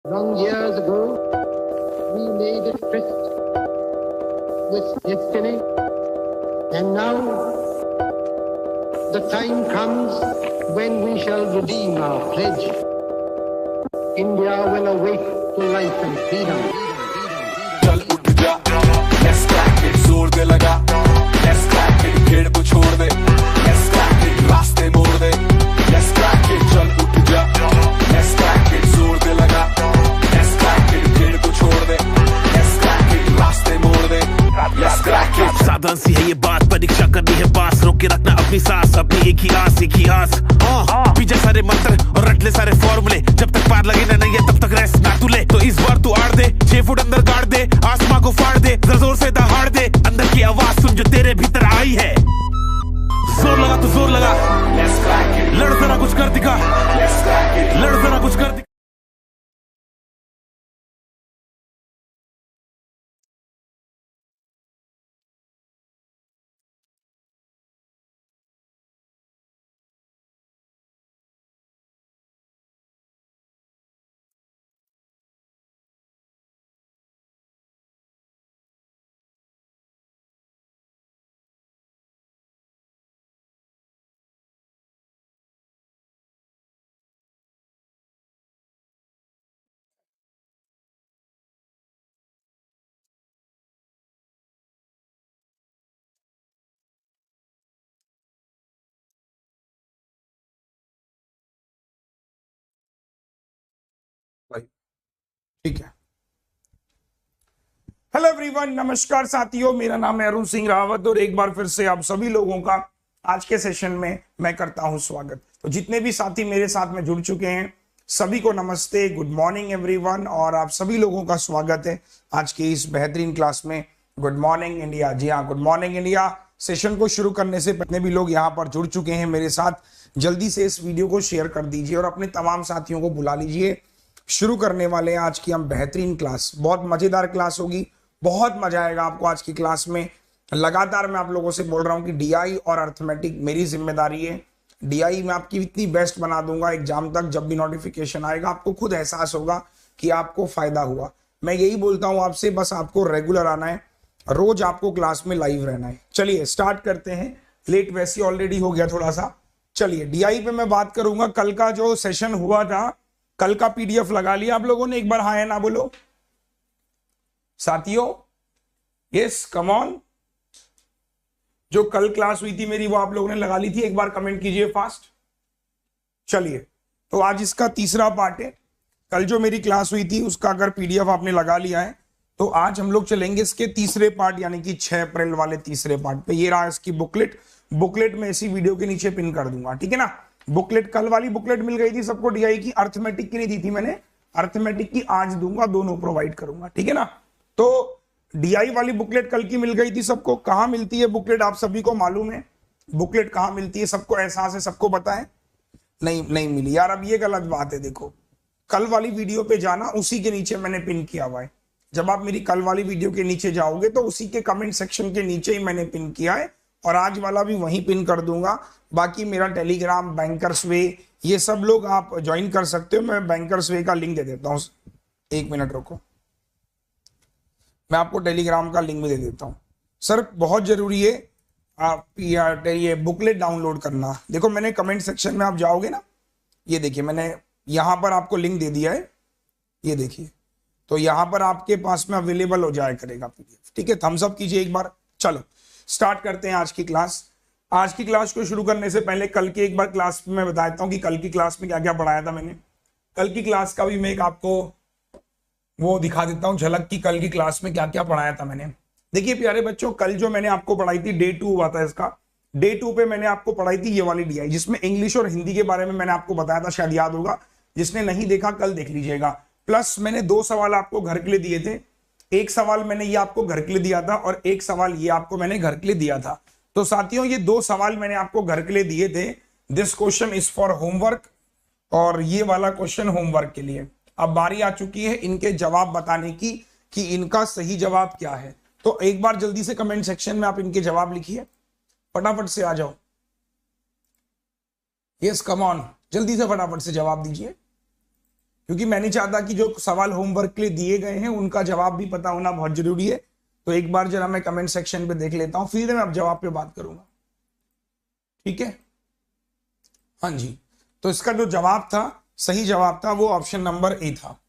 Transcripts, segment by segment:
Long years ago, we made a tryst with destiny, and now the time comes when we shall redeem our pledge. India will awake to life and freedom. चल उठ जा, let's crack it, जोर दे लगा, let's crack it, भीड़ को छोड़ दे, let's crack it, रास्ते मोड़ दे, let's crack it, चल उठ जा, let's crack it, जोर दे लगा, let's crack it, भीड़ को छोड़ दे, let's crack it, रास्ते मोड़ दे, let's crack it। साधारण सी है ये बात, परीक्षा करनी है पास, रोक के रखना अपनी सांस, अपनी एक ही आस पीछे सारे मंत्र और रट ले सारे फॉर्मूले, जब तक पार लगे ना नहीं है तब तक रेस्ट ना तू ले। तो इस बार तू आड़ दे, 6 फुट अंदर गाड़ दे, आसमां को फाड़ दे, जोर से दहाड़ दे, अंदर की आवाज सुन जो तेरे भीतर आई है। जोर लगा तो जोर लगा, let's crack it, लड़ जरा कुछ कर दिखा, let's crack it, लड़ जरा कुछ कर दिखा। ठीक है। हेलो एवरीवन, नमस्कार साथियों, मेरा नाम है अरुण सिंह रावत और एक बार फिर से आप सभी लोगों का आज के सेशन में मैं करता हूं स्वागत। तो जितने भी साथी मेरे साथ में जुड़ चुके हैं सभी को नमस्ते, गुड मॉर्निंग एवरीवन, और आप सभी लोगों का स्वागत है आज की इस बेहतरीन क्लास में। Good morning India. जी हाँ, गुड मॉर्निंग इंडिया। सेशन को शुरू करने से जितने भी लोग यहाँ पर जुड़ चुके हैं मेरे साथ, जल्दी से इस वीडियो को शेयर कर दीजिए और अपने तमाम साथियों को बुला लीजिए। शुरू करने वाले हैं आज की हम बेहतरीन क्लास। बहुत मजेदार क्लास होगी, बहुत मजा आएगा आपको आज की क्लास में। लगातार मैं आप लोगों से बोल रहा हूं कि डीआई और अर्थमेटिक मेरी जिम्मेदारी है। डीआई में आपकी इतनी बेस्ट बना दूंगा एग्जाम तक, जब भी नोटिफिकेशन आएगा आपको खुद एहसास होगा कि आपको फायदा हुआ। मैं यही बोलता हूं आपसे, बस आपको रेगुलर आना है, रोज आपको क्लास में लाइव रहना है। चलिए स्टार्ट करते हैं। लेट वैसे ऑलरेडी हो गया थोड़ा सा। चलिए डीआई पे मैं बात करूंगा। कल का जो सेशन हुआ था, कल का पीडीएफ लगा लिया आप लोगों ने? एक बार हाँ है ना बोलो साथियों। Yes, come on. जो कल क्लास हुई थी मेरी वो आप लोगों ने लगा ली थी? एक बार कमेंट कीजिए फास्ट। चलिए, तो आज इसका तीसरा पार्ट है। कल जो मेरी क्लास हुई थी उसका अगर पीडीएफ आपने लगा लिया है तो आज हम लोग चलेंगे इसके तीसरे पार्ट, यानी कि 6 अप्रैल वाले तीसरे पार्ट पे। ये रहा इसकी बुकलेट में इसी वीडियो के नीचे पिन कर दूंगा, ठीक है ना। बुकलेट, कल वाली बुकलेट मिल गई थी सबको डीआई की, अर्थमेटिक की नहीं दी थी मैंने। अर्थमेटिक की आज दूंगा, दोनों प्रोवाइड करूंगा, ठीक है ना। तो डीआई वाली बुकलेट कल की मिल गई थी सबको। कहां मिलती है बुकलेट आप सभी को मालूम है? बुकलेट कहां मिलती है सबको एहसास है? सबको पता है? नहीं मिली यार, अब ये गलत बात है। देखो, कल वाली वीडियो पे जाना, उसी के नीचे मैंने पिन किया हुआ है। जब आप मेरी कल वाली वीडियो के नीचे जाओगे तो उसी के कमेंट सेक्शन के नीचे ही मैंने पिन किया है, और आज वाला भी वहीं पिन कर दूंगा। बाकी मेरा टेलीग्राम, बैंकर्स वे, ये सब लोग आप ज्वाइन कर सकते हो। मैं बैंकर्स वे का लिंक दे देता हूँ, 1 मिनट रुको, मैं आपको टेलीग्राम का लिंक भी दे देता हूँ। सर बहुत जरूरी है आप ये बुकलेट डाउनलोड करना। देखो मैंने कमेंट सेक्शन में आप जाओगे ना, ये देखिए मैंने यहाँ पर आपको लिंक दे दिया है, ये देखिए। तो यहाँ पर आपके पास में अवेलेबल हो जाया करेगा पीडीएफ, ठीक है। थम्स अप कीजिए एक बार। चलो स्टार्ट करते हैं आज की क्लास। आज की क्लास को शुरू करने से पहले कल की एक बार क्लास में बता देता हूँ कि कल की क्लास में क्या क्या पढ़ाया था मैंने। कल की क्लास का भी मैं एक आपको वो दिखा देता हूँ झलक की, कल की क्लास में क्या क्या पढ़ाया था मैंने। देखिए प्यारे बच्चों, कल जो मैंने आपको पढ़ाई थी, डे 2 हुआ था इसका। डे 2 पे मैंने आपको पढ़ाई थी ये वाली डीआई, जिसमें इंग्लिश और हिंदी के बारे में मैंने आपको बताया था, शायद याद होगा। जिसने नहीं देखा कल देख लीजिएगा। प्लस मैंने 2 सवाल आपको घर के लिए दिए थे। एक सवाल मैंने ये आपको घर के लिए दिया था और एक सवाल ये आपको मैंने घर के लिए दिया था। तो साथियों ये 2 सवाल मैंने आपको घर के लिए दिए थे। This question is for homework, और ये वाला क्वेश्चन होमवर्क के लिए। अब बारी आ चुकी है इनके जवाब बताने की कि इनका सही जवाब क्या है। तो एक बार जल्दी से कमेंट सेक्शन में आप इनके जवाब लिखिए, फटाफट से आ जाओ। यस कम ऑन, जल्दी से फटाफट से जवाब दीजिए। क्योंकि मैं नहीं चाहता कि जो सवाल होमवर्क के लिए दिए गए हैं उनका जवाब भी पता होना बहुत जरूरी है। तो एक बार जरा मैं कमेंट सेक्शन पे देख लेता हूं, फिर मैं अब जवाब पे बात करूंगा, ठीक है। हाँ जी, तो इसका जो जवाब था, सही जवाब था, वो ऑप्शन नंबर ए था।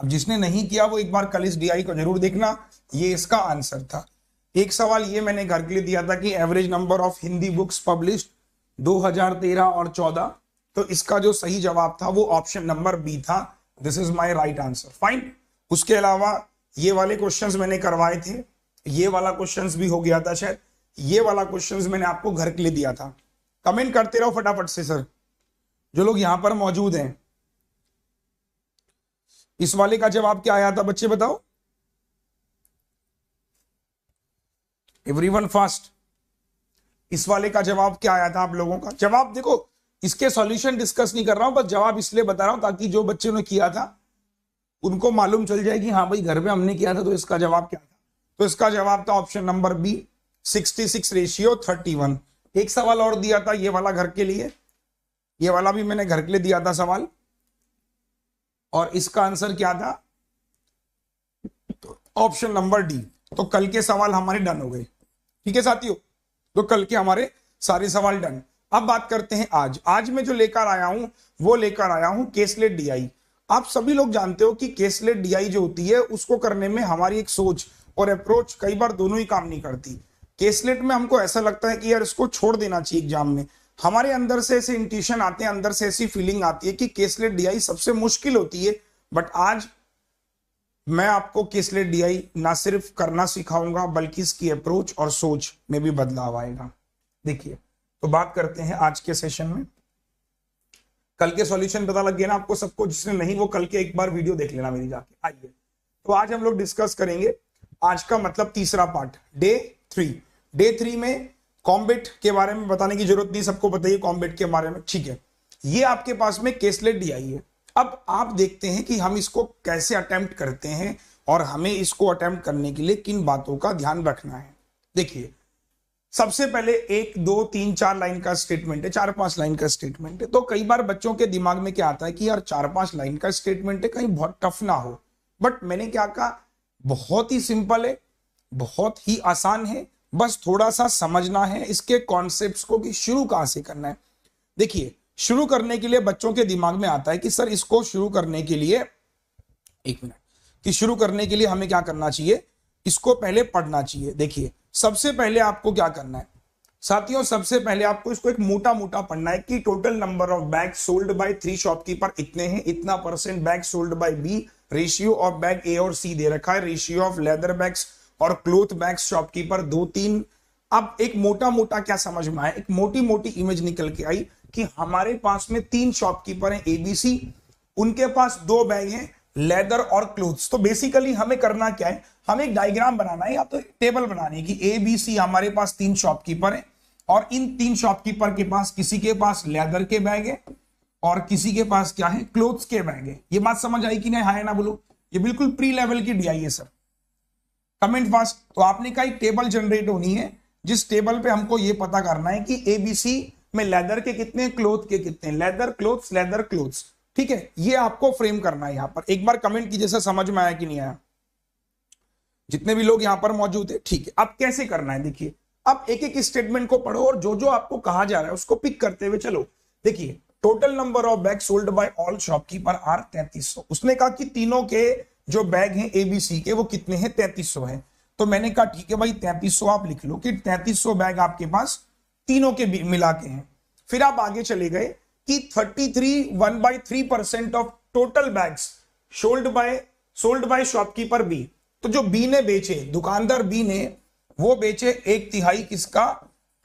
अब जिसने नहीं किया वो एक बार कल इस DI को जरूर देखना, ये इसका आंसर था। एक सवाल ये मैंने घर के लिए दिया था कि average number of Hindi books published 2013 और 14, तो इसका जो सही जवाब था वो ऑप्शन नंबर बी था। This is my right answer, fine. उसके अलावा ये वाले क्वेश्चंस मैंने करवाए थे, ये वाला क्वेश्चंस भी हो गया था शायद, ये वाला क्वेश्चंस मैंने आपको घर के लिए दिया था। कमेंट करते रहो फटाफट से सर, जो लोग यहां पर मौजूद हैं। इस वाले का जवाब क्या आया था बच्चे बताओ, एवरीवन फास्ट। इस वाले का जवाब क्या आया था आप लोगों का? जवाब देखो, इसके सॉल्यूशन डिस्कस नहीं कर रहा हूं, बस जवाब इसलिए बता रहा हूं ताकि जो बच्चों ने किया था उनको मालूम चल जाए कि हाँ भाई घर पे हमने किया था तो इसका जवाब क्या था। तो इसका जवाब था ऑप्शन नंबर बी, 66:31। एक सवाल और दिया था ये वाला घर के लिए, ये वाला भी मैंने घर के लिए दिया था सवाल, और इसका आंसर क्या था? तो ऑप्शन नंबर डी। तो कल के सवाल हमारे डन हो गए, ठीक है साथियों। तो कल के हमारे सारे सवाल डन। अब बात करते हैं आज मैं जो लेकर आया हूं वो लेकर आया हूं केसलेट DI। आप सभी लोग जानते हो कि केसलेट DI जो होती है उसको करने में हमारी एक सोच और अप्रोच कई बार दोनों ही काम नहीं करती। केसलेट में हमको ऐसा लगता है कि यार इसको छोड़ देना चाहिए एग्जाम में, हमारे अंदर से ऐसे इंट्यूशन आते हैं, अंदर से ऐसी फीलिंग आती है कि केसलेट DI सबसे मुश्किल होती है। बट आज मैं आपको केसलेट DI ना सिर्फ करना सिखाऊंगा बल्कि इसकी अप्रोच और सोच में भी बदलाव आएगा। देखिए, तो बात करते हैं आज के सेशन में। कल के सॉल्यूशन पता लग गया ना आपको सबको, जिसने नहीं वो कल के एक बार वीडियो देख लेना मेरी जाके। आइए, तो आज हम लोग डिस्कस करेंगे आज का मतलब तीसरा पार्ट, डे 3। डे 3 में कॉम्बेट के बारे में बताने की जरूरत नहीं, सबको पता है कॉम्बेट के बारे में, ठीक है। ये आपके पास में केसलेट DI है। अब आप देखते हैं कि हम इसको कैसे अटेम्प्ट करते हैं और हमें इसको अटेम्प्ट करने के लिए किन बातों का ध्यान रखना है। देखिए, सबसे पहले 1, 2, 3, 4 लाइन का स्टेटमेंट है, 4-5 लाइन का स्टेटमेंट है। तो कई बार बच्चों के दिमाग में क्या आता है कि यार 4-5 लाइन का स्टेटमेंट है, कहीं बहुत टफ ना हो। बट मैंने क्या कहा, बहुत ही सिंपल है, बहुत ही आसान है, बस थोड़ा सा समझना है इसके कॉन्सेप्ट्स को कि शुरू कहां से करना है। देखिए, शुरू करने के लिए बच्चों के दिमाग में आता है कि सर इसको शुरू करने के लिए, एक मिनट, कि शुरू करने के लिए हमें क्या करना चाहिए, इसको पहले पढ़ना चाहिए। देखिए, सबसे पहले आपको क्या करना है साथियों, सबसे पहले आपको इसको एक मोटा मोटा पढ़ना है कि total number of bag sold by 3 shopkeeper इतने हैं, इतना % bag sold by B, ratio of bag A और सी दे रखा है, रेशियो ऑफ लेदर बैग्स और क्लोथ बैग्स शॉपकीपर 2-3। अब एक मोटा मोटा क्या समझ में आया, एक मोटी मोटी इमेज निकल के आई कि हमारे पास में 3 शॉपकीपर हैं ABC, उनके पास 2 बैग हैं लेदर और क्लोथ्स। तो बेसिकली हमें करना क्या है, हमें एक डायग्राम बनाना है या तो टेबल बनानी है कि ABC हमारे पास 3 शॉपकीपर हैं और इन 3 शॉपकीपर के पास किसी के पास लेदर के बैग है और किसी के पास क्या है, क्लोथ्स के बैग है। ये बात समझ आई कि नहीं, हां ना बोलो। ये बिल्कुल प्री लेवल की DI है सर, कमेंट फास्ट। तो आपने कहा एक टेबल जनरेट होनी है जिस टेबल पे हमको ये पता करना है कि ABC में लेदर के कितने, क्लोथ के कितने, लेदर क्लोथ्स, ठीक है। ये आपको फ्रेम करना है। यहां पर एक बार कमेंट कीजिए सर समझ में आया कि नहीं आया, जितने भी लोग यहां पर मौजूद है, ठीक है। अब कैसे करना है, देखिए, अब एक एक स्टेटमेंट को पढ़ो और जो जो आपको कहा जा रहा है उसको पिक करते हुए चलो। देखिए, total number of bag sold by all shopkeeper are 3300। उसने कहा कि तीनों के जो बैग हैं ABC के वो कितने हैं, 3300 हैं। तो मैंने कहा ठीक है भाई 3300 आप लिख लो कि 3300 बैग आपके पास तीनों के मिला के हैं। फिर आप आगे चले गए कि 1/3% of total bags sold by shopkeeper B. तो जो बी ने बेचे, दुकानदार बी ने वो बेचे 1/3 किसका,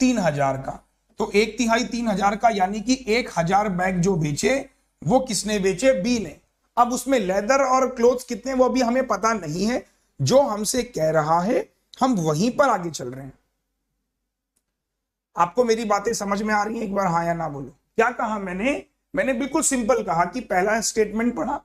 3000 का। तो 1/3 3000 का, यानी कि 1000 बैग जो बेचे वो किसने बेचे, बी ने। अब उसमें लेदर और क्लोथ्स कितने वो भी हमें पता नहीं है, जो हमसे कह रहा है हम वहीं पर आगे चल रहे हैं। आपको मेरी बातें समझ में आ रही हैं, एक बार हाँ या ना बोलो। क्या कहा मैंने बिल्कुल सिंपल कहा कि पहला स्टेटमेंट पढ़ा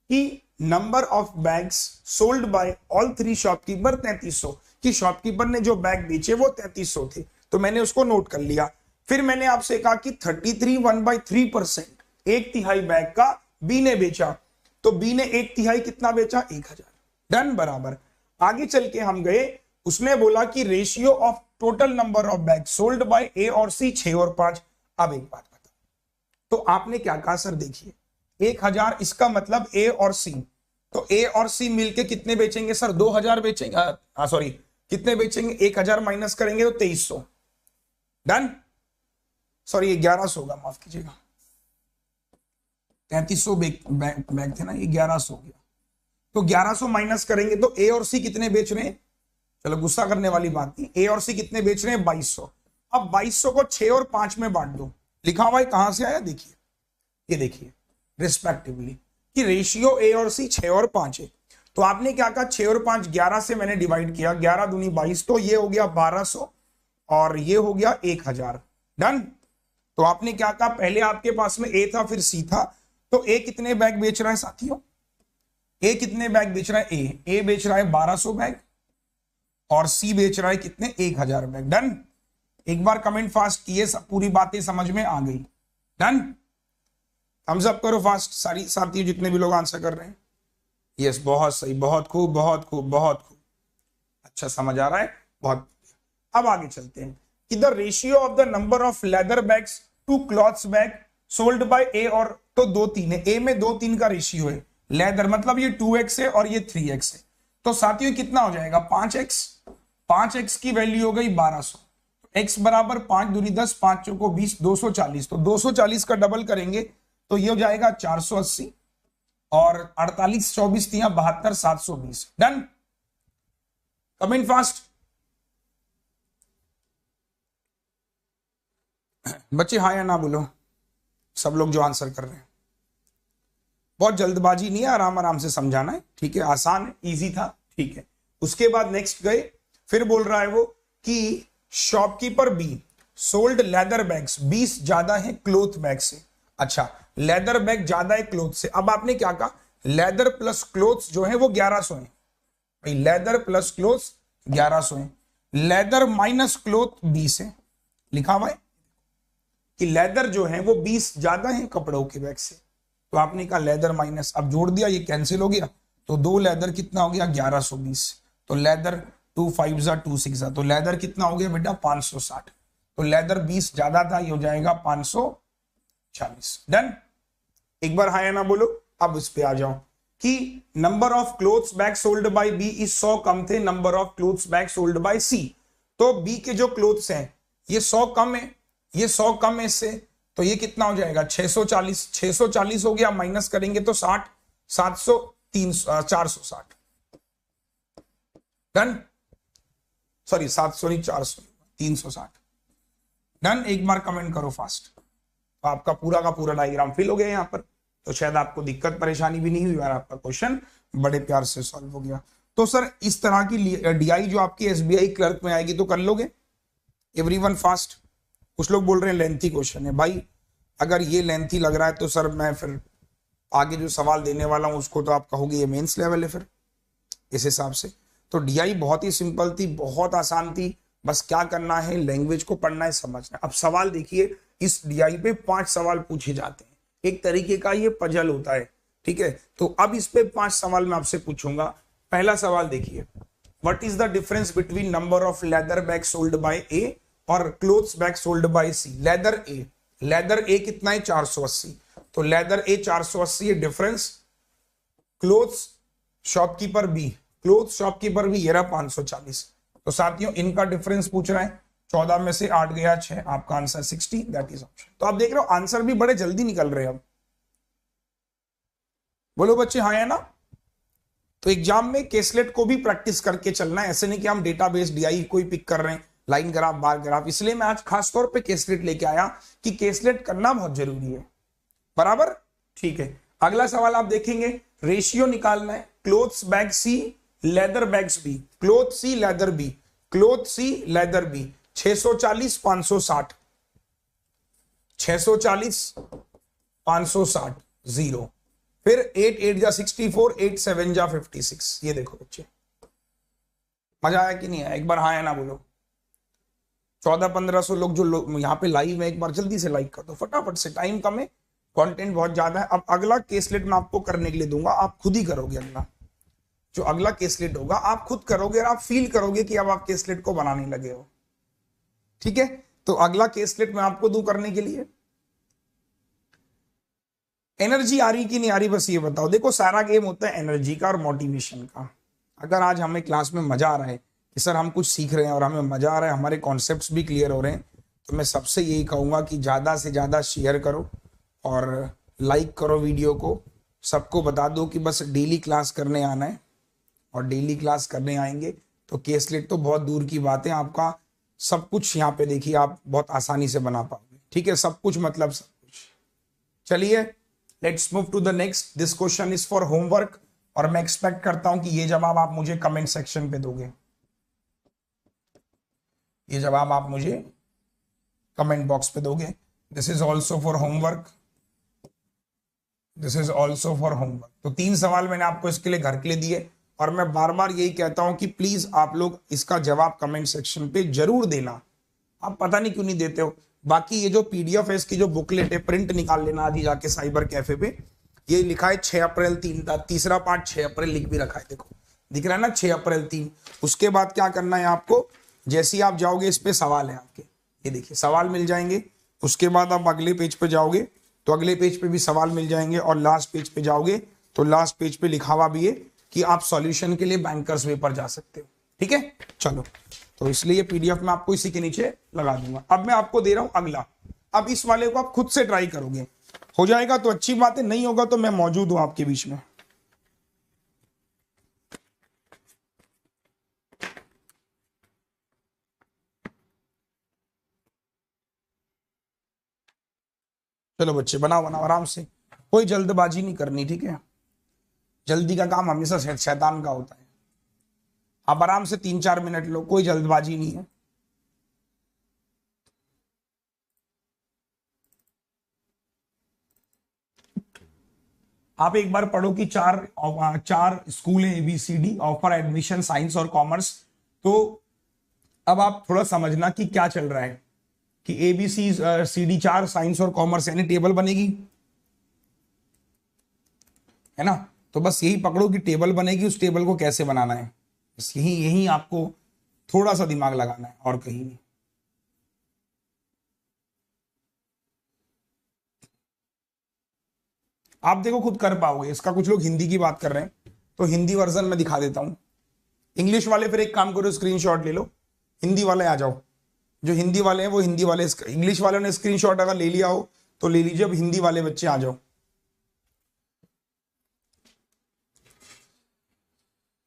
कि number of bags sold by all 3 shopkeeper 3300, कि शॉपकीपर ने जो बैग बेचे वो 3300 थे। तो मैंने उसको नोट कर लिया। फिर मैंने आपसे कहा कि 33 1/3%, 1/3 बैग का बी ने बेचा। तो बी ने 1/3 कितना बेचा, 1000। डन, बराबर। आगे चल के हम गए, उसने बोला कि ratio of total number of bag sold by A और सी 6 और 5। अब एक बात बता, तो आपने क्या कहा सर, देखिए 1000 इसका मतलब ए और सी, तो ए और सी मिलके कितने बेचेंगे सर, 2000 बेचेंगे। सॉरी, कितने बेचेंगे, 1000 माइनस करेंगे तो 2300। डन, सॉरी 1100 होगा, माफ कीजिएगा, 3300 बैग थे ना, ये 1100 हो गया। तो 1100 माइनस करेंगे तो ए और सी कितने बेच रहे हैं, चलो गुस्सा करने वाली बात नहीं, ए और सी कितने बेच रहे हैं, 2200। अब 2200 को 6 और 5 में बांट दो। लिखा हुआ है कहां से आया, देखिए, ये देखिए रिस्पेक्टिवली कि रेशियो ए और सी 6 और 5 है। तो आपने क्या कहा, 6 और 5 11 से मैंने डिवाइड किया, 11 दूनी 22, तो ये हो गया 1200 और ये हो गया 1000। डन। तो आपने क्या कहा, पहले आपके पास में ए था फिर सी था, तो ए कितने बैग बेच रहा है साथियों, ए कितने बैग बेच रहा है, ए बेच रहा है 1200 बैग और सी बेच रहा है कितने, 1000 बैग। डन। एक बार कमेंट फास्ट किए, पूरी बातें समझ में आ गई। डन, थम्स अप करो फास्ट सारी साथियों जितने भी लोग आंसर कर रहे हैं। यस, बहुत सही, बहुत खूब, बहुत खूब, बहुत खूब, अच्छा समझ आ रहा है, बहुत। अब आगे चलते हैं कि the ratio of the number of leather bags to cloths bag sold by A, और तो 2-3 है, ए में 2-3 का रेशियो है, लेदर मतलब ये 2x है और ये 3x है, तो साथियों कितना हो जाएगा, 5x। 5x की वैल्यू हो गई 1200, x बराबर 5 दूनी 10, 5 चौको 20, 240। तो 240 का डबल करेंगे तो ये हो जाएगा 480 और 48 24 3 72 720। डन। कमेंट फास्ट बच्चे, हाँ या ना बोलो सब लोग जो आंसर कर रहे हैं। बहुत जल्दबाजी नहीं है, आराम आराम से समझाना है, ठीक है, आसान है, इजी था, ठीक है। उसके बाद नेक्स्ट गए, फिर बोल रहा है वो कि shopkeeper be sold leather bags, 20 ज्यादा है क्लोथ बैग से। अच्छा, लेदर बैग ज्यादा है क्लोथ से। अब आपने क्या कहा, लेदर प्लस क्लोथ्स जो है वो 1100 है भाई, लेदर प्लस क्लोथ्स 1100 है, लेदर माइनस क्लोथ 20 है। लिखा हुआ है कि लेदर जो है वो 20 ज्यादा है कपड़ों के बैग से, तो आपने कहा लेदर माइनस, अब जोड़ दिया, ये कैंसिल हो गया, तो 2 लेदर कितना हो गया, 1120। तो लेदर 2 5 2 6, तो लेदर कितना हो गया बेटा, 560। तो लेदर 20 ज्यादा था, ये हो जाएगा 540। डन। एक बार हाँ या ना बोलो। अब इस पे आ जाओ कि number of cloths bag sold by B is 100 कम थे number of cloths bag sold by C. तो बी के जो क्लोथ्स हैं ये 100 कम है, ये 100 कम है इससे, तो ये कितना हो जाएगा, 640। 640 हो गया, माइनस करेंगे तो 60, 700, 300, 460। डन। सॉरी 700 नहीं, 400, 360। डन। एक बार कमेंट करो फास्ट, तो आपका पूरा का पूरा डायग्राम फिल हो गया यहाँ पर, तो शायद आपको दिक्कत परेशानी भी नहीं हुई और आपका क्वेश्चन बड़े प्यार से सॉल्व हो गया। तो सर इस तरह की डीआई जो आपकी एसबीआई क्लर्क में आएगी तो कर लोगे एवरीवन फास्ट। कुछ लोग बोल रहे हैं लेंथी क्वेश्चन है, भाई अगर ये लेंथी लग रहा है तो सर मैं फिर आगे जो सवाल देने वाला हूं उसको तो आप कहोगे ये मेंस लेवल है फिर इस हिसाब से। तो डीआई बहुत ही सिंपल थी, बहुत आसान थी, बस क्या करना है, लैंग्वेज को पढ़ना है, समझना है। अब सवाल देखिए, इस डीआई पे 5 सवाल पूछे जाते हैं, एक तरीके का ये पजल होता है, ठीक है। तो अब इस पे 5 सवाल मैं आपसे पूछूंगा। पहला सवाल देखिए, what is the difference between number of leather bag sold by A और cloths bag sold by C. Leather A कितना है, 480, तो लेदर ए 480 है difference. Cloths shopkeeper B, cloths shopkeeper B ये रहा 540। तो साथियों इनका डिफरेंस पूछ रहा है, 14 में से 8 गया 6, आपका आंसर 60, दैट इज ऑप्शन। तो आप देख रहे हो आंसर भी बड़े जल्दी निकल रहे हैं। अब बोलो बच्चे हाँ या ना। तो एग्जाम में केसलेट को भी प्रैक्टिस करके चलना है, ऐसे नहीं कि हम डेटाबेस डीआई कोई पिक कर रहे हैं, लाइन ग्राफ बार ग्राफ। इसलिए मैं आज खास तौर पे केसलेट लेके आया कि केसलेट करना बहुत जरूरी है, बराबर, ठीक है। अगला सवाल आप देखेंगे, रेशियो निकालना है, क्लोथ्स बैग सी लेदर बैग्स बी, क्लोथ सी लेदर बी, क्लोथ सी लेदर बी, 640 560, 640 560 0, फिर 8 8 जा 64, 8 7 जा 56। ये देखो बच्चे, मजा आया कि नहीं आया, एक बार हाँ या ना बोलो। 1400-1500 लोग जो यहाँ पे लाइव है, एक बार जल्दी से लाइक कर दो फटाफट से, टाइम कम है कंटेंट बहुत ज्यादा है। अब अगला केसलेट मैं आपको करने के लिए दूंगा, आप खुद ही करोगे। अगला जो अगला केसलेट होगा आप खुद करोगे और आप फील करोगे कि अब आप केसलेट को बनाने लगे हो। ठीक है, तो अगला केसलेट मैं आपको दूं करने के लिए। एनर्जी आ रही कि नहीं आ रही बस ये बताओ। देखो सारा गेम होता है एनर्जी का और मोटिवेशन का। अगर आज हमें क्लास में मजा आ रहा है कि सर हम कुछ सीख रहे हैं और हमें मजा आ रहा है, हमारे कॉन्सेप्ट्स भी क्लियर हो रहे हैं, तो मैं सबसे यही कहूंगा कि ज्यादा से ज्यादा शेयर करो और लाइक करो वीडियो को। सबको बता दो कि बस डेली क्लास करने आना है, और डेली क्लास करने आएंगे तो केसलेट तो बहुत दूर की बात है, आपका सब कुछ यहाँ पे देखिए आप बहुत आसानी से बना पाओगे। ठीक है, सब कुछ मतलब सब कुछ। चलिए let's move to the next. This question is for homework और मैं एक्सपेक्ट करता हूं कि ये जवाब आप मुझे कमेंट सेक्शन पे दोगे। ये जवाब आप मुझे कमेंट बॉक्स पे दोगे। This is also for homework, this is also for homework. तो 3 सवाल मैंने आपको इसके लिए घर के लिए दिए और मैं बार बार यही कहता हूं कि प्लीज आप लोग इसका जवाब कमेंट सेक्शन पे जरूर देना। आप पता नहीं क्यों नहीं देते हो। बाकी ये जो पीडीएफ है इसकी जो बुकलेट है प्रिंट निकाल लेना आज ही जाके साइबर कैफे पे। ये लिखा है 6 अप्रैल 3 तीसरा पार्ट 6 अप्रैल लिख भी रखा है, देखो दिख रहा है ना 6 अप्रैल 3। उसके बाद क्या करना है आपको, जैसे ही आप जाओगे इस पे सवाल है आपके, ये देखिए सवाल मिल जाएंगे। उसके बाद आप अगले पेज पे जाओगे तो अगले पेज पे भी सवाल मिल जाएंगे, और लास्ट पेज पे जाओगे तो लास्ट पेज पे लिखा हुआ भी है कि आप सॉल्यूशन के लिए बैंकर्स वे पर जा सकते हो। ठीक है, चलो तो इसलिए पीडीएफ में आपको इसी के नीचे लगा दूंगा। अब मैं आपको दे रहा हूं अगला। अब इस वाले को आप खुद से ट्राई करोगे, हो जाएगा तो अच्छी बात है, नहीं होगा तो मैं मौजूद हूं आपके बीच में। चलो बच्चे बनाओ बनाओ आराम से, कोई जल्दबाजी नहीं करनी। ठीक है, जल्दी का काम हमेशा शैतान का होता है। आप आराम से 3-4 मिनट लो, कोई जल्दबाजी नहीं है। आप एक बार पढ़ो कि 4 स्कूल है ABCD ऑफर एडमिशन साइंस और कॉमर्स। तो अब आप थोड़ा समझना कि क्या चल रहा है कि ABCD 4 साइंस और कॉमर्स यानी टेबल बनेगी, है ना। तो बस यही पकड़ो कि टेबल बनेगी, उस टेबल को कैसे बनाना है, बस यही आपको थोड़ा सा दिमाग लगाना है और कहीं नहीं। आप देखो खुद कर पाओगे इसका। कुछ लोग हिंदी की बात कर रहे हैं तो हिंदी वर्जन में दिखा देता हूं। इंग्लिश वाले फिर एक काम करो, स्क्रीनशॉट ले लो। हिंदी वाले आ जाओ, जो हिंदी वाले हैं वो हिंदी वाले, इंग्लिश वालों ने स्क्रीनशॉट अगर ले लिया हो तो ले लीजिए। अब हिंदी वाले बच्चे आ जाओ।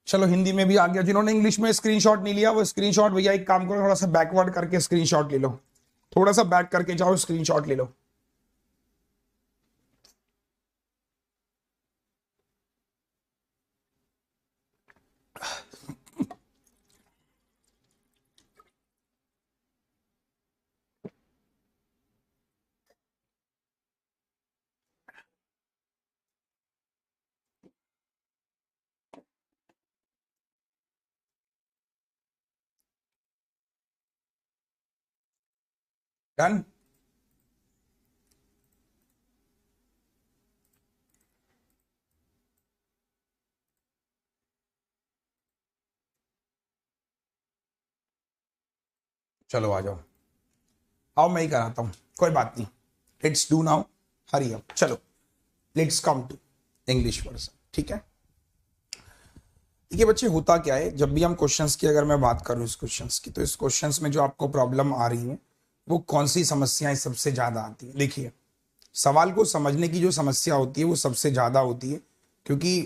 चलो हिंदी में भी आ गया। जिन्होंने इंग्लिश में स्क्रीनशॉट नहीं लिया वो स्क्रीनशॉट भैया एक काम करो, थोड़ा सा बैकवर्ड करके स्क्रीनशॉट ले लो, थोड़ा सा बैक करके जाओ, स्क्रीनशॉट ले लो। डन। चलो आ जाओ, आओ मैं ही कराता हूं, कोई बात नहीं। Let's do now, hurry up. चलो let's come to English version. ठीक है, देखिए बच्चे होता क्या है, जब भी हम क्वेश्चंस की अगर मैं बात करूं इस क्वेश्चंस की, तो इस क्वेश्चंस में जो आपको प्रॉब्लम आ रही है वो कौन सी समस्याएं सबसे ज्यादा आती है। देखिए सवाल को समझने की जो समस्या होती है वो सबसे ज्यादा होती है, क्योंकि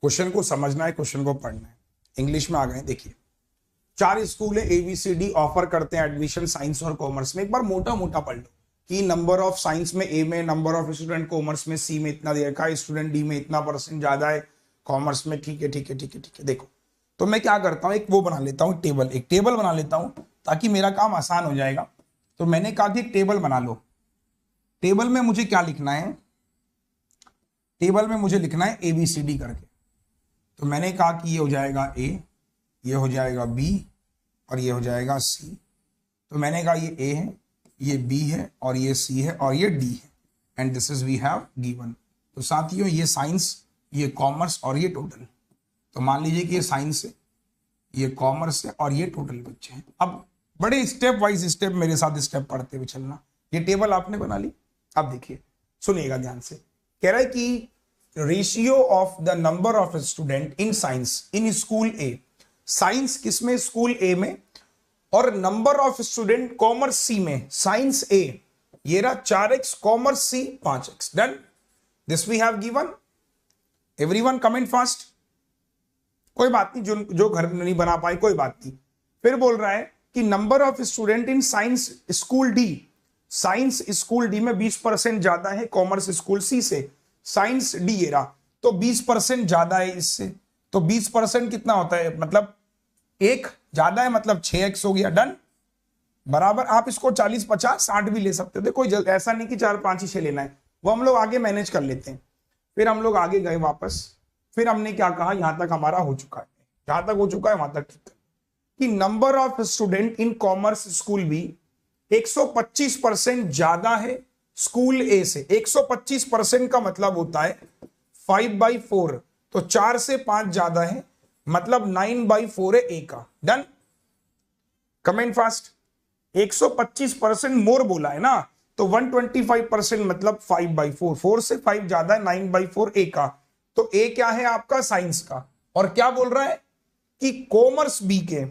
क्वेश्चन को समझना है, क्वेश्चन को पढ़ना है। इंग्लिश में आ गए, देखिए 4 स्कूल है ABCD ऑफर करते हैं एडमिशन साइंस और कॉमर्स में। एक बार मोटा मोटा पढ़ लो कि नंबर ऑफ साइंस में A में, नंबर ऑफ स्टूडेंट कॉमर्स में C में इतना दे रखा है, स्टूडेंट D में इतना % ज्यादा है, कॉमर्स में। ठीक है ठीक है ठीक है ठीक है। देखो तो मैं क्या करता हूं, एक वो बना लेता हूं, एक टेबल बना लेता हूं ताकि मेरा काम आसान हो जाएगा। तो मैंने कहा कि एक टेबल बना लो। टेबल में मुझे क्या लिखना है, टेबल में मुझे लिखना है ABCD करके। तो मैंने कहा कि ये हो जाएगा A, ये हो जाएगा B और ये हो जाएगा C। तो मैंने कहा ये ए है, ये बी है, और ये सी है, और ये डी है, and this is we have given. तो साथियों ये साइंस, ये कॉमर्स और ये टोटल। तो मान लीजिए कि ये साइंस है, ये कॉमर्स है और ये टोटल बच्चे हैं। अब बड़े स्टेप वाइज स्टेप मेरे साथ स्टेप पढ़ते हुए चलना। ये टेबल आपने बना ली। अब देखिए, सुनिएगा ध्यान से। कह रहा है कि ratio of the number of student in science in school A, science किसमें? स्कूल ए में, और number of student commerce C में, साइंस ए ये रहा 4x, commerce C 5x। Done, this we have given. Everyone comment fast. कोई बात नहीं, जो घर नहीं बना पाए कोई बात नहीं। फिर बोल रहा है कि number of student in science school D, science school D में 20% ज्यादा है कॉमर्स स्कूल सी से। साइंस डी ये रहा, तो 20% ज्यादा है इससे। तो 20% कितना होता है? मतलब 1 ज्यादा है, मतलब 6x हो गया। डन, बराबर। आप इसको 40, 50, 60 भी ले सकते थे, कोई ऐसा नहीं कि 4, 5 ही 6 लेना है, वो हम लोग आगे मैनेज कर लेते हैं। फिर हम लोग आगे गए वापस। फिर हमने क्या कहा, यहां तक हमारा हो चुका है, जहां तक हो चुका है वहां तक ठीक है, कि number of student in commerce school B 125% ज्यादा है स्कूल ए से। 125% का मतलब होता है 5/4, तो 4 से 5 ज्यादा है, मतलब 9/4 है ए का। Done, comment fast. 125% मोर बोला है ना, तो 125% मतलब 5/4, 4 से 5 ज्यादा है, 9/4 ए का। तो ए क्या है आपका? साइंस का। और क्या बोल रहा है कि कॉमर्स बी के,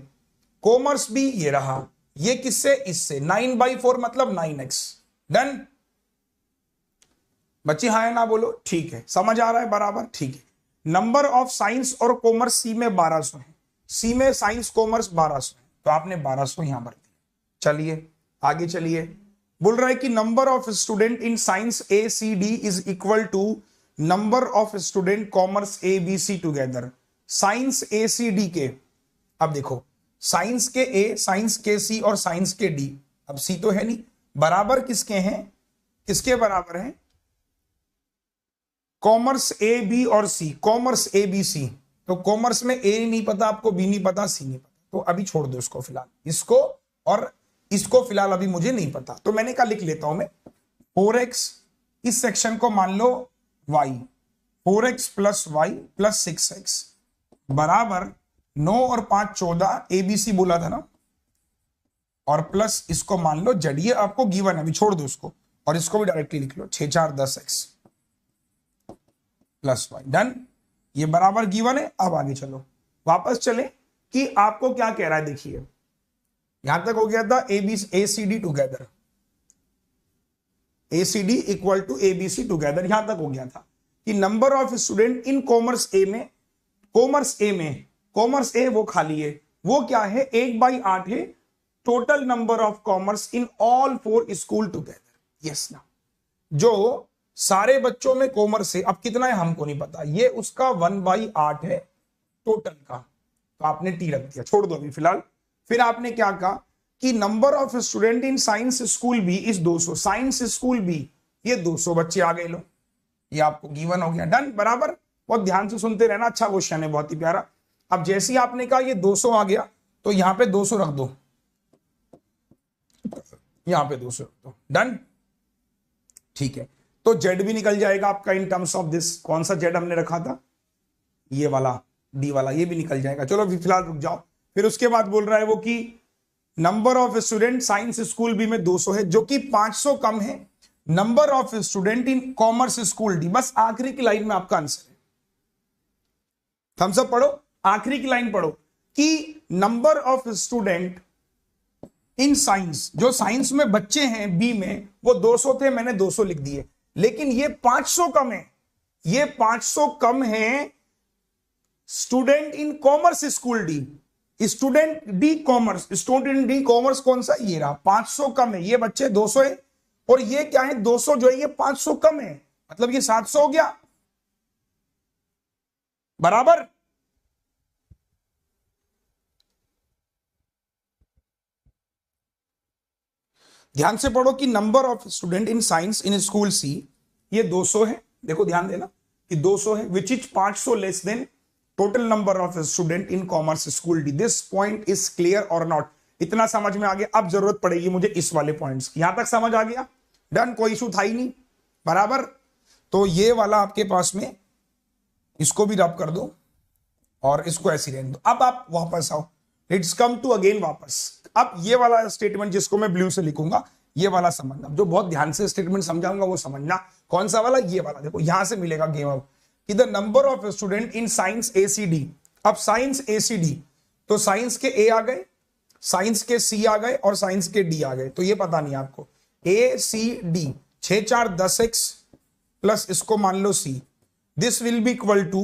कॉमर्स बी ये रहा, ये किससे? इससे। 9/4 मतलब 9x। डन बच्चे, हाँ है ना बोलो? ठीक है, समझ आ रहा है? बराबर, ठीक है। नंबर ऑफ साइंस और कॉमर्स सी में 1200 है, सी में साइंस कॉमर्स 1200 है, तो आपने 1200 यहां भर दिया। चलिए आगे चलिए। बोल रहा है कि number of student in science A C D is equal to number of student commerce A B C together. Science A C D के, अब देखो साइंस के ए, साइंस के सी और साइंस के डी, अब सी तो है नहीं, बराबर किसके हैं? किसके बराबर हैं? कॉमर्स ए बी और सी, कॉमर्स ए बी सी। तो कॉमर्स में ए नहीं पता आपको, बी नहीं पता, सी नहीं पता, तो अभी छोड़ दो इसको फिलहाल, इसको और इसको फिलहाल अभी मुझे नहीं पता। तो मैंने कहा लिख लेता हूं मैं 4x, इस सेक्शन को मान लो y, 4x plus y plus 6x बराबर 9 और 5 14, ABC बोला था ना, और प्लस इसको मान लो z, ये आपको गिवन है, अभी छोड़ दो इसको, और इसको भी डायरेक्टली लिख लो 6 4 10x प्लस y। डन, ये बराबर गिवन है। अब आगे चलो, वापस चले कि आपको क्या कह रहा है। देखिए यहां तक हो गया था A C D together, A C D equal to A B C together, यहां तक हो गया था कि number of student in commerce A में, कॉमर्स ए में, कॉमर्स ए वो खाली है, वो क्या है? 1/8 है total number of commerce in all 4 school together. Yes ना, जो सारे बच्चों में कॉमर्स है, अब कितना है हमको नहीं पता, ये उसका 1/8 है टोटल का, तो आपने टी रख दिया, छोड़ दो अभी फिलहाल। फिर आपने क्या कहा कि number of student in science school B is 200, science school B ये 200 बच्चे आ गए, लो ये आपको गिवन हो गया। डन, बराबर। बहुत ध्यान से सुनते रहना, अच्छा क्वेश्चन है, बहुत ही प्यारा। अब जैसे ही आपने कहा ये 200 आ गया, तो यहां पे 200 रख दो, यहां पे 200 रख दो। डन, ठीक है। तो जेड भी निकल जाएगा आपका इन टर्म्स ऑफ दिस। कौन सा जेड हमने रखा था? ये वाला, डी वाला, ये भी निकल जाएगा। चलो अभी फिलहाल रुक जाओ। फिर उसके बाद बोल रहा है वो कि number of student science school B में 200 है, जो कि 500 कम है number of student in commerce school D. बस आखिरी की लाइन में आपका आंसर है। थम्स अप पढ़ो, आखिरी की लाइन पढ़ो कि number of student in science, जो साइंस में बच्चे हैं बी में, वो 200 थे, मैंने 200 लिख दिए, लेकिन ये 500 कम है, ये 500 कम है student in commerce school D. Student D commerce, student D commerce कौन सा? ये रहा, 500 कम है, ये बच्चे 200 है, और ये क्या है? 200 जो है ये 500 कम है, मतलब ये 700 हो गया, बराबर। ध्यान से पढ़ो कि number of student in science in school C ये 200 है, देखो ध्यान देना कि 200 है, which is 500 less than total number of student in commerce school D. This point is clear or not? इतना समझ में आ गया। अब जरूरत पड़ेगी मुझे इस वाले पॉइंट्स की। यहां तक समझ आ गया, डन, कोई इशू था ही नहीं, बराबर। तो ये वाला आपके पास में, इसको भी रब कर दो और इसको ऐसे रहने दो। अब आप वापस आओ, इट्स कम टू अगेन वापस। अब ये वाला स्टेटमेंट जिसको मैं ब्लू से लिखूंगा, ये वाला समझना, जो बहुत ध्यान से स्टेटमेंट समझाऊंगा वो समझना। कौन सा वाला? ये वाला। देखो यहां से मिलेगा गेम अब कि the number of student in science ACD। अब साइंस ACD, तो साइंस के A आ गए, साइंस के C आ गए और साइंस के D आ गए। तो ये पता नहीं आपको, ACD 6 4 10x प्लस इसको मान लो C, this will be equal to,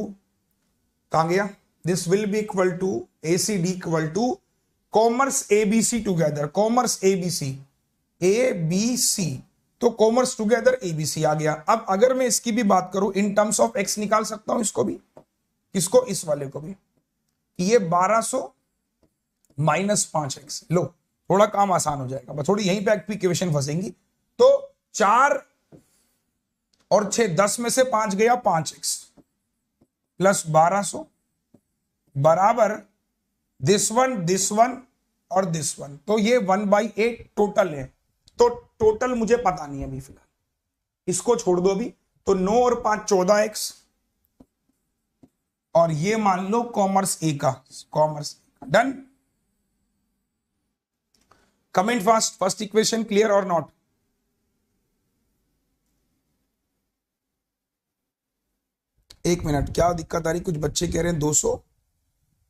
कहां गया, this will be equal to ACD equal to commerce ABC together, commerce ABC, तो कॉमर्स टुगेदर ABC आ गया। अब अगर मैं इसकी भी बात करूं इन टर्म्स ऑफ x, निकाल सकता हूं इसको भी, इसको, इस वाले को भी, ये 1200 माइनस 5x। लो थोड़ा काम आसान हो जाएगा, बस थोड़ी यहीं पे इक्वेशन फंसेंगी। तो 4 और 6, 10 में से 5 गया 5x प्लस 1200 बराबर दिस वन और दिस वन, तो ये 1/8 टोटल है। तो टोटल मुझे पता नहीं है अभी फिलहाल, इसको छोड़ दो अभी। तो 9 और 5 14x, और ये मान लो कॉमर्स A का, commerce done. Comment fast, first equation clear or not? एक मिनट, क्या दिक्कत आ रही? कुछ बच्चे कह रहे हैं 200।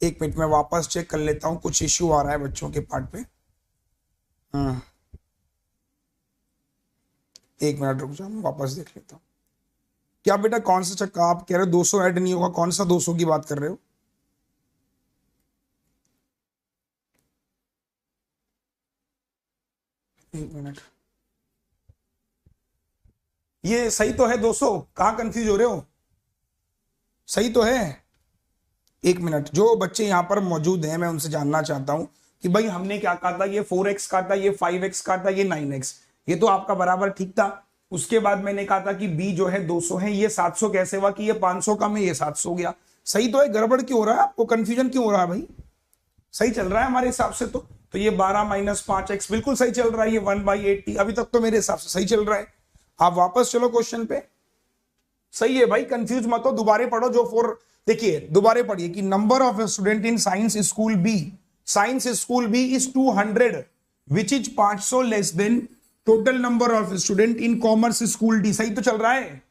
एक मिनट में वापस चेक कर लेता हूं, कुछ इश्यू आ रहा है बच्चों के पार्ट पे। एक मिनट रुक जाओ, वापस देख लेता हूं। क्या बेटा कौन सा चक्का? आप कह रहे हो 200 ऐड नहीं होगा, कौन सा 200 की बात कर रहे हो? एक मिनट, ये सही तो है 200, कहां कंफ्यूज हो रहे हो? सही तो है। एक मिनट, जो बच्चे यहां पर मौजूद हैं मैं उनसे जानना चाहता हूं कि भाई हमने क्या कहा था, ये 4x का था, ये 5x का था, ये 9x, ये तो आपका बराबर ठीक था। उसके बाद मैंने कहा था कि b जो है 200 है, ये 700 कैसे हुआ कि ये 500 कम है, ये 700 हो गया। सही तो है, गड़बड़ क्यों हो रहा है आपको, कंफ्यूजन क्यों हो रहा है भाई? सही चल रहा है हमारे हिसाब से। तो ये 12 माइनस 5x बिल्कुल सही चल रहा है, ये 1/8 अभी तक तो मेरे हिसाब से सही चल रहा है। आप वापस चलो क्वेश्चन पे। सही है भाई, कंफ्यूज मत हो, दोबारा पढ़ो। जो 4, देखिए दोबारा पढ़िए कि number of student in science school B, science school B is 200 which is 500 less than total number of student in commerce school D। सही तो चल रहा है।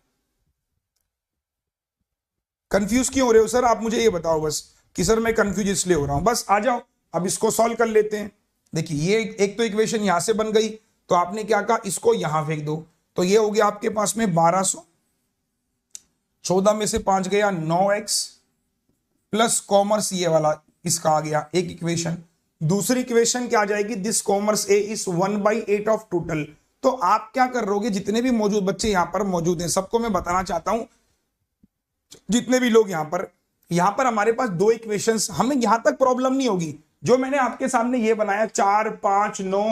कंफ्यूज क्यों हो रहे हो सर? आप मुझे ये बताओ बस कि सर मैं कंफ्यूज इसलिए हो रहा हूं। बस आ जाओ, अब इसको सॉल्व कर लेते हैं। देखिए ये एक तो इक्वेशन यहां से बन गई, तो आपने क्या कहा, इसको यहां फेंक दो। तो ये हो गया आपके पास में 1200, 14 में से 5 गया 9x प्लस कॉमर्स ये वाला, इसका आ गया एक इक्वेशन। दूसरी इक्वेशन क्या आ जाएगी, this commerce A is 1/8 of total. तो आप क्या कर रहोगे, जितने भी मौजूद बच्चे यहां पर मौजूद हैं सबको मैं बताना चाहता हूं, जितने भी लोग यहां पर हमारे पास 2 इक्वेशंस, हमें यहां तक प्रॉब्लम नहीं होगी। जो मैंने आपके सामने ये बनाया 4 5 9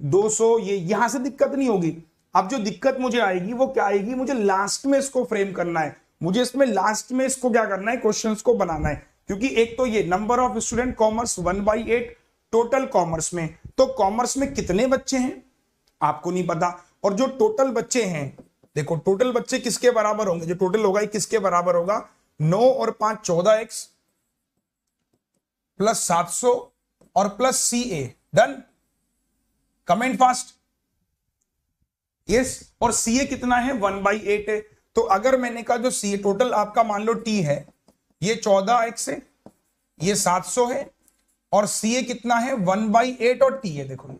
200, ये यहां से दिक्कत नहीं होगी। अब जो दिक्कत मुझे आएगी वो क्या आएगी, मुझे लास्ट में इसको फ्रेम करना है, मुझे इसमें लास्ट में इसको क्या करना है, क्वेश्चंस को बनाना है। क्योंकि एक तो ये number of student commerce 1/8 total commerce में, तो कॉमर्स में कितने बच्चे हैं आपको नहीं पता। और जो टोटल बच्चे हैं, देखो टोटल बच्चे किसके बराबर होंगे, जो टोटल होगा किसके बराबर होगा, 9 और 5 14x प्लस 700 और plus CA। Done, comment fast. Yes, और CA कितना है, 1/8 है। तो अगर मैंने कहा जो CA टोटल आपका मान लो T है, ये 14x है, ये 700 है, और CA कितना है 1/8 और T है। देखो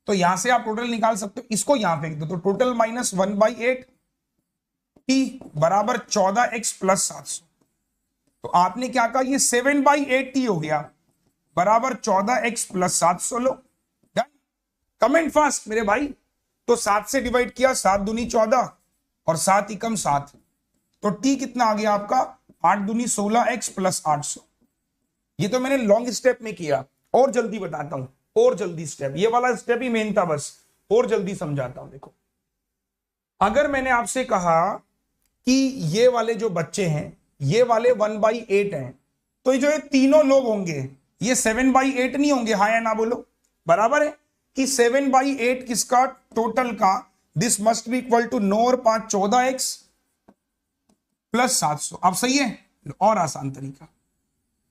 तो यहां से आप टोटल निकाल सकते हो, इसको यहां फेंक दो, तो टोटल माइनस 1/8 T बराबर 14x प्लस 700। तो आपने क्या कहा, ये 7/8 T हो गया बराबर 14x प्लस 700। लो डन, कमेंट फास्ट मेरे भाई। तो 7 से डिवाइड किया, 7 दूनी 14 और 7 एकम 7, तो T कितना आ गया आपका, 8 दूनी 16x प्लस 800। ये तो मैंने लॉन्ग स्टेप में किया, और जल्दी बताता हूं, और जल्दी स्टेप, ये वाला स्टेप ही मेन था, बस और जल्दी समझाता हूं। देखो अगर मैंने आपसे कहा कि ये वाले जो बच्चे हैं ये वाले 1/8 हैं, तो ये जो ये तीनों लोग होंगे ये 7/8 नहीं होंगे, हाँ या ना बोलो, बराबर है कि 7/8 किसका टोटल का, this must be equal to 9 और 5 14x प्लस 700। अब सही है, और आसान तरीका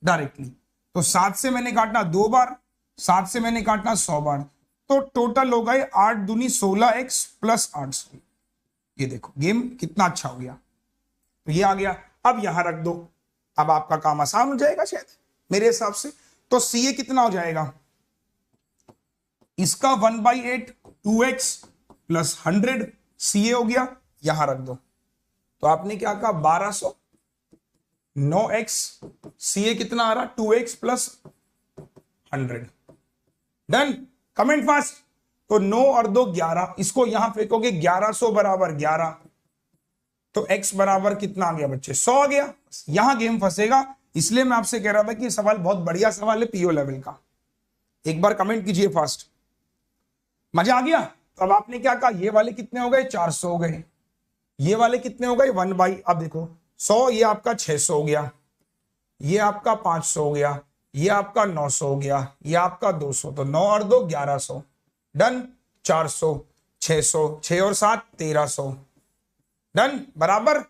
डायरेक्टली, तो 7 से मैंने काटना 2 बार, 7 से मैंने काटना 100 बार, तो टोटल हो गए 8 दूनी 16x प्लस 800। ये देखो गेम कितना अच्छा हो गया, तो ये आ गया। अब यहां रख दो, अब आपका काम आसान हो जाएगा शायद मेरे हिसाब से। तो CA कितना हो जाएगा, इसका 1/8 2x प्लस 100 CA हो गया, यहां रख दो। तो आपने क्या कहा 1200, 9x, CA कितना आ रहा 2x plus 100। Done, comment fast. तो 9 और 2 11, इसको यहां फेंकोगे 1100 बराबर 11, तो x बराबर कितना आ गया बच्चे 100 आ गया। यहां गेम फंसेगा, इसलिए मैं आपसे कह रहा था कि ये सवाल बहुत बढ़िया सवाल है पीओ लेवल का। एक बार कमेंट कीजिए फास्ट, मजा आ गया। तो अब आपने क्या कहा, ये वाले कितने हो गए 400 हो गए, ये वाले कितने हो गए 1/, अब देखो 100, ये आपका 600 हो गया, ये आपका 500 हो गया, ये आपका 900 हो गया, ये आपका 200, तो 9 और 2 1100। डन, 400 600, 6 और 7 1300। डन, बराबर।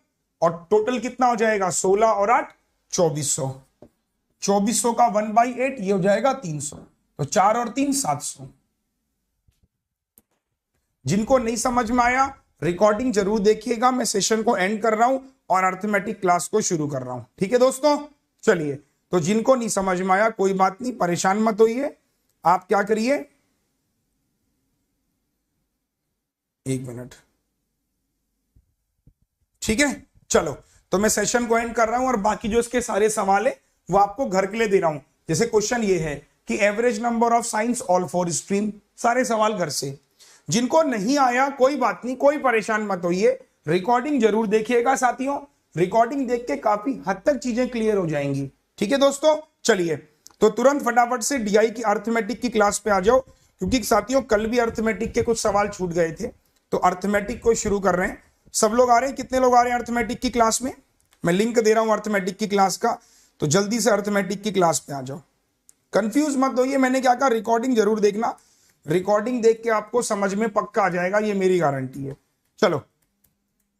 और टोटल कितना हो जाएगा 16 और 8 2400, 2400 का 1/8 ये हो जाएगा 300, तो 4 और 3 700। जिनको नहीं समझ में आया रिकॉर्डिंग जरूर देखिएगा, मैं सेशन को एंड कर रहा हूं और अर्थमेटिक क्लास को शुरू कर रहा हूं, ठीक है दोस्तों। चलिए, तो जिनको नहीं समझ में आया कोई बात नहीं, परेशान मत होइए, आप क्या करिए, एक मिनट, ठीक है। चलो, तो मैं सेशन को एंड कर रहा हूं और बाकी जो इसके सारे सवाल है वो आपको घर के लिए दे रहा हूं। जैसे क्वेश्चन ये है कि average number of science all 4 stream, सारे सवाल घर से। जिनको नहीं आया कोई बात नहीं, कोई परेशान मत होइए, रिकॉर्डिंग जरूर देखिएगा साथियों, रिकॉर्डिंग देख के काफी हद तक चीजें क्लियर हो जाएंगी, ठीक है दोस्तों। चलिए, तो तुरंत फटाफट से डीआई की अर्थमेटिक की क्लास पे आ जाओ, क्योंकि साथियों कल भी अर्थमेटिक के कुछ सवाल छूट गए थे, तो अर्थमेटिक को शुरू कर रहे हैं। सब लोग आ रहे हैं, कितने लोग आ रहे हैं अर्थमेटिक की क्लास में, मैं लिंक दे रहा हूं अर्थमेटिक की क्लास का, तो जल्दी से अर्थमेटिक की क्लास पे आ जाओ। कंफ्यूज मत होइए, मैंने क्या कहा रिकॉर्डिंग जरूर देखना, रिकॉर्डिंग देख के आपको समझ में पक्का आ जाएगा, ये मेरी गारंटी है। चलो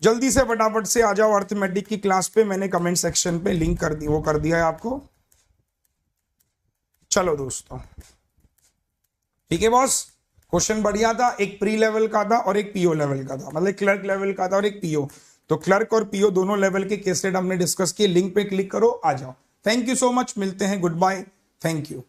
जल्दी से फटाफट से आ जाओ अर्थमेटिक की क्लास पे, मैंने कमेंट सेक्शन पे लिंक कर दी, वो कर दिया है आपको। चलो दोस्तों, ठीक है बॉस, क्वेश्चन बढ़िया था, एक प्री लेवल का था और एक पीओ लेवल का था, मतलब क्लर्क लेवल का था और एक पीओ। तो क्लर्क और पीओ दोनों लेवल के केस स्टडी हमने डिस्कस किए, लिंक पे क्लिक करो, आ जाओ। थैंक यू सो मच, मिलते हैं, गुड बाय, थैंक यू।